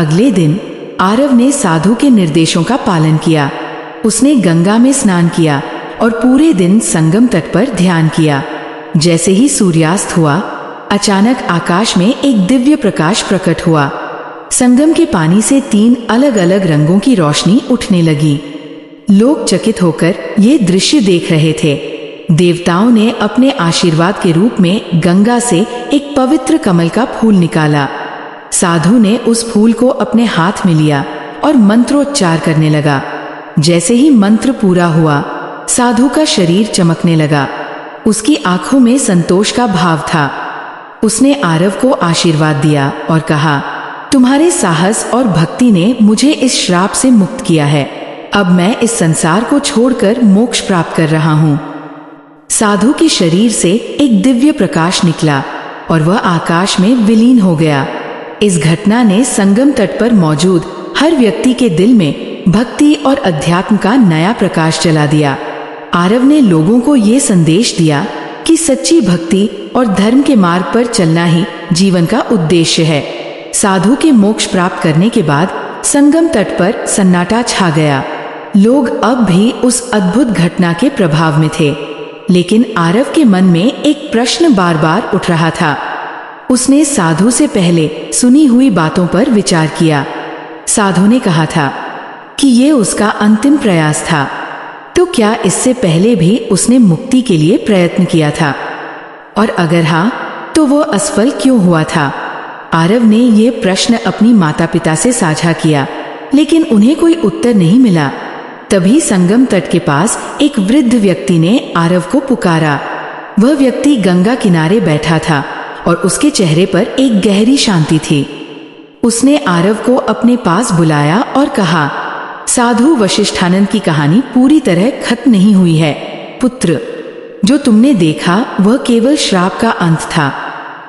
अगले दिन आरव ने साधु के निर्देशों का पालन किया। उसने गंगा में स्नान किया और पूरे दिन संगम तट पर ध्यान किया। जैसे ही सूर्यास्त हुआ, अचानक आकाश में एक दिव्य प्रकाश प्रकट हुआ। संगम के पानी से 3 अलग अलग रंगों की रोशनी उठने लगी। लोग चकित होकर ये दृश्य देख रहे थे। देवताओं ने अपने आशीर्वाद के रूप में गंगा से एक पवित्र कमल का फूल निकाला। साधु ने उस फूल को अपने हाथ में लिया और मंत्रोच्चार करने लगा। जैसे ही मंत्र पूरा हुआ, साधु का शरीर चमकने लगा। उसकी आंखों में संतोष का भाव था। उसने आरव को आशीर्वाद दिया और कहा, तुम्हारे साहस और भक्ति ने मुझे इस श्राप से मुक्त किया है। अब मैं इस संसार को छोड़कर मोक्ष प्राप्त कर रहा हूँ। साधु के शरीर से एक दिव्य प्रकाश निकला और वह आकाश में विलीन हो गया। इस घटना ने संगम तट पर मौजूद हर व्यक्ति के दिल में भक्ति और अध्यात्म का नया प्रकाश जला दिया। आरव ने लोगों को ये संदेश दिया कि सच्ची भक्ति और धर्म के मार्ग पर चलना ही जीवन का उद्देश्य है। साधु के मोक्ष प्राप्त करने के बाद संगम तट पर सन्नाटा छा गया। लोग अब भी उस अद्भुत घटना के प्रभाव में थे, लेकिन आरव के मन में एक प्रश्न बार बार उठ रहा था। उसने साधु से पहले सुनी हुई बातों पर विचार किया। साधु ने कहा था कि ये उसका अंतिम प्रयास था, तो क्या इससे पहले भी उसने मुक्ति के लिए प्रयत्न किया था? और अगर हाँ, तो वो असफल क्यों हुआ था? आरव ने ये प्रश्न अपनी माता पिता से साझा किया, लेकिन उन्हें कोई उत्तर नहीं मिला। तभी संगम तट के पास एक वृद्ध व्यक्ति ने आरव को पुकारा। वह व्यक्ति गंगा किनारे बैठा था और उसके चेहरे पर एक गहरी शांति थी। उसने आरव को अपने पास बुलाया और कहा, साधु वशिष्ठानंद की कहानी पूरी तरह खत्म नहीं हुई है। पुत्र, जो तुमने देखा वह केवल श्राप का अंत था,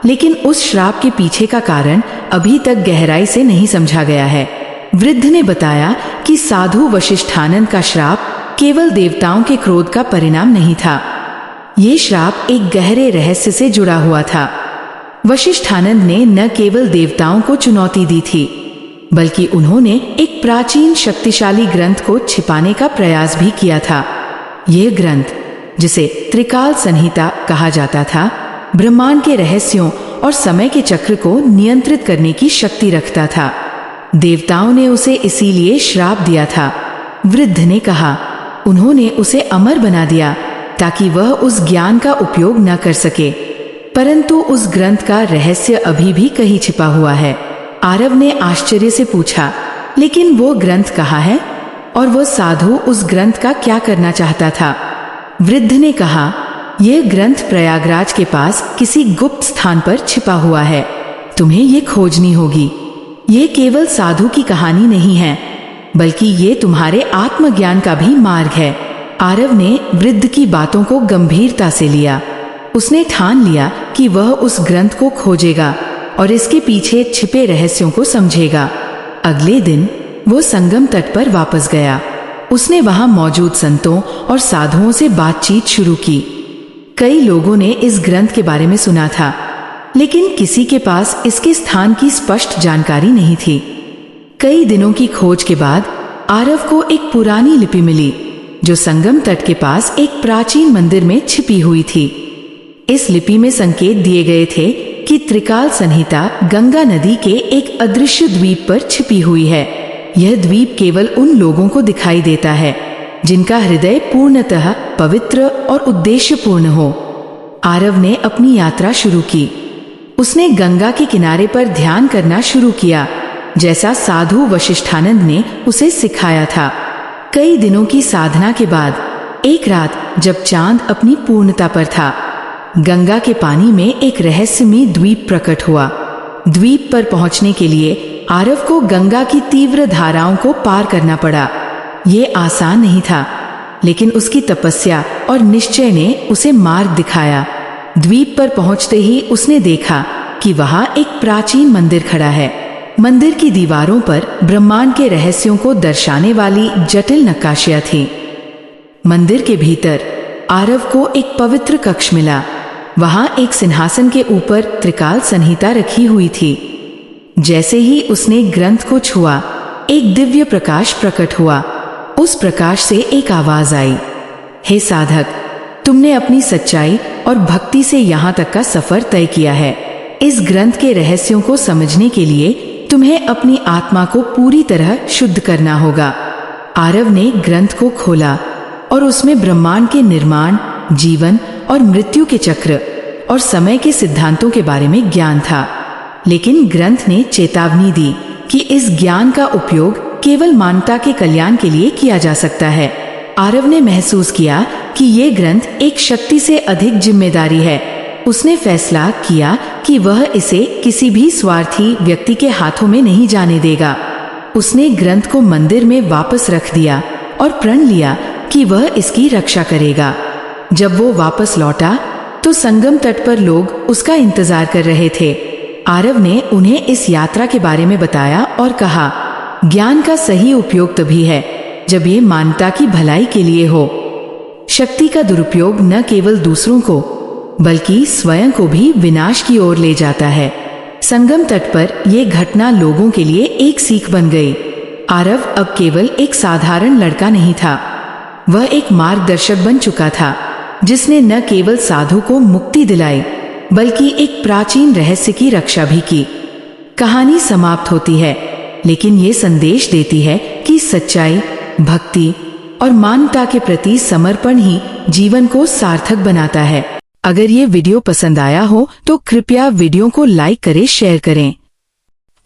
लेकिन उस श्राप के पीछे का कारण अभी तक गहराई से नहीं समझा गया है। वृद्ध ने बताया कि साधु वशिष्ठानंद का श्राप केवल देवताओं के क्रोध का परिणाम नहीं था। ये श्राप एक गहरे रहस्य से जुड़ा हुआ था। वशिष्ठानंद ने न केवल देवताओं को चुनौती दी थी, बल्कि उन्होंने एक प्राचीन शक्तिशाली ग्रंथ को छिपाने का प्रयास भी किया था। यह ग्रंथ, जिसे त्रिकाल संहिता कहा जाता था, ब्रह्मांड के रहस्यों और समय के चक्र को नियंत्रित करने की शक्ति रखता था। देवताओं ने उसे इसीलिए श्राप दिया था। वृद्ध ने कहा, उन्होंने उसे अमर बना दिया ताकि वह उस ज्ञान का उपयोग न कर सके, परंतु उस ग्रंथ का रहस्य अभी भी कहीं छिपा हुआ है। आरव ने आश्चर्य से पूछा, लेकिन वो ग्रंथ कहाँ है और वह साधु उस ग्रंथ का क्या करना चाहता था? वृद्ध ने कहा, यह ग्रंथ प्रयागराज के पास किसी गुप्त स्थान पर छिपा हुआ है। तुम्हें ये खोजनी होगी। ये केवल साधु की कहानी नहीं है, बल्कि ये तुम्हारे आत्मज्ञान का भी मार्ग है। आरव ने वृद्ध की बातों को गंभीरता से लिया। उसने ठान लिया कि वह उस ग्रंथ को खोजेगा और इसके पीछे छिपे रहस्यों को समझेगा। अगले दिन वो संगम तट पर वापस गया। उसने वहां मौजूद संतों और साधुओं से बातचीत शुरू की। कई लोगों ने इस ग्रंथ के बारे में सुना था, लेकिन किसी के पास इसके स्थान की स्पष्ट जानकारी नहीं थी। कई दिनों की खोज के बाद आरव को एक पुरानी लिपि मिली, जो संगम तट के पास एक प्राचीन मंदिर में छिपी हुई थी। इस लिपि में संकेत दिए गए थे कि त्रिकाल संहिता गंगा नदी के एक अदृश्य द्वीप पर छिपी हुई है। यह द्वीप केवल उन लोगों को दिखाई देता है जिनका हृदय पूर्णतः पवित्र और उद्देश्यपूर्ण हो। आरव ने अपनी यात्रा शुरू की। उसने गंगा के किनारे पर ध्यान करना शुरू किया, जैसा साधु वशिष्ठानंद ने उसे सिखाया था। कई दिनों की साधना के बाद एक रात, जब चांद अपनी पूर्णता पर था, गंगा के पानी में एक रहस्यमय द्वीप प्रकट हुआ। द्वीप पर पहुंचने के लिए आरव को गंगा की तीव्र धाराओं को पार करना पड़ा। ये आसान नहीं था, लेकिन उसकी तपस्या और निश्चय ने उसे मार्ग दिखाया। द्वीप पर पहुंचते ही उसने देखा कि वहां एक प्राचीन मंदिर खड़ा है। मंदिर की दीवारों पर ब्रह्मांड के रहस्यों को दर्शाने वाली जटिल नक्काशियां थीं। मंदिर के भीतर आरव को एक पवित्र कक्ष मिला। वहां एक सिंहासन के ऊपर त्रिकाल संहिता रखी हुई थी। जैसे ही उसने ग्रंथ को छुआ, एक दिव्य प्रकाश प्रकट हुआ। उस प्रकाश से एक आवाज आई, हे साधक, तुमने अपनी सच्चाई और भक्ति से यहाँ तक का सफर तय किया है। इस ग्रंथ के रहस्यों को समझने के लिए तुम्हें अपनी आत्मा को पूरी तरह शुद्ध करना होगा। आरव ने ग्रंथ को खोला और उसमें ब्रह्मांड के निर्माण, जीवन और मृत्यु के चक्र और समय के सिद्धांतों के बारे में ज्ञान था। लेकिन ग्रंथ ने चेतावनी दी कि इस ज्ञान का उपयोग केवल मानवता के कल्याण के लिए किया जा सकता है। आरव ने महसूस किया कि ये ग्रंथ एक शक्ति से अधिक जिम्मेदारी है। उसने फैसला किया कि वह इसे किसी भी स्वार्थी व्यक्ति के हाथों में नहीं जाने देगा। उसने ग्रंथ को मंदिर में वापस रख दिया और प्रण लिया कि वह इसकी रक्षा करेगा। जब वो वापस लौटा तो संगम तट पर लोग उसका इंतजार कर रहे थे। आरव ने उन्हें इस यात्रा के बारे में बताया और कहा, ज्ञान का सही उपयोग तभी है जब ये मानवता की भलाई के लिए हो। शक्ति का दुरुपयोग न केवल दूसरों को बल्कि स्वयं को भी विनाश की ओर ले जाता है। संगम तट पर यह घटना लोगों के लिए एक सीख बन गई। आरव अब केवल एक साधारण लड़का नहीं था, वह एक मार्गदर्शक बन चुका था जिसने न केवल साधु को मुक्ति दिलाई बल्कि एक प्राचीन रहस्य की रक्षा भी की। कहानी समाप्त होती है, लेकिन ये संदेश देती है कि सच्चाई, भक्ति और मानवता के प्रति समर्पण ही जीवन को सार्थक बनाता है। अगर ये वीडियो पसंद आया हो तो कृपया वीडियो को लाइक करें, शेयर करें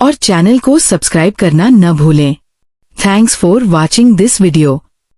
और चैनल को सब्सक्राइब करना न भूलें। Thanks for watching this video.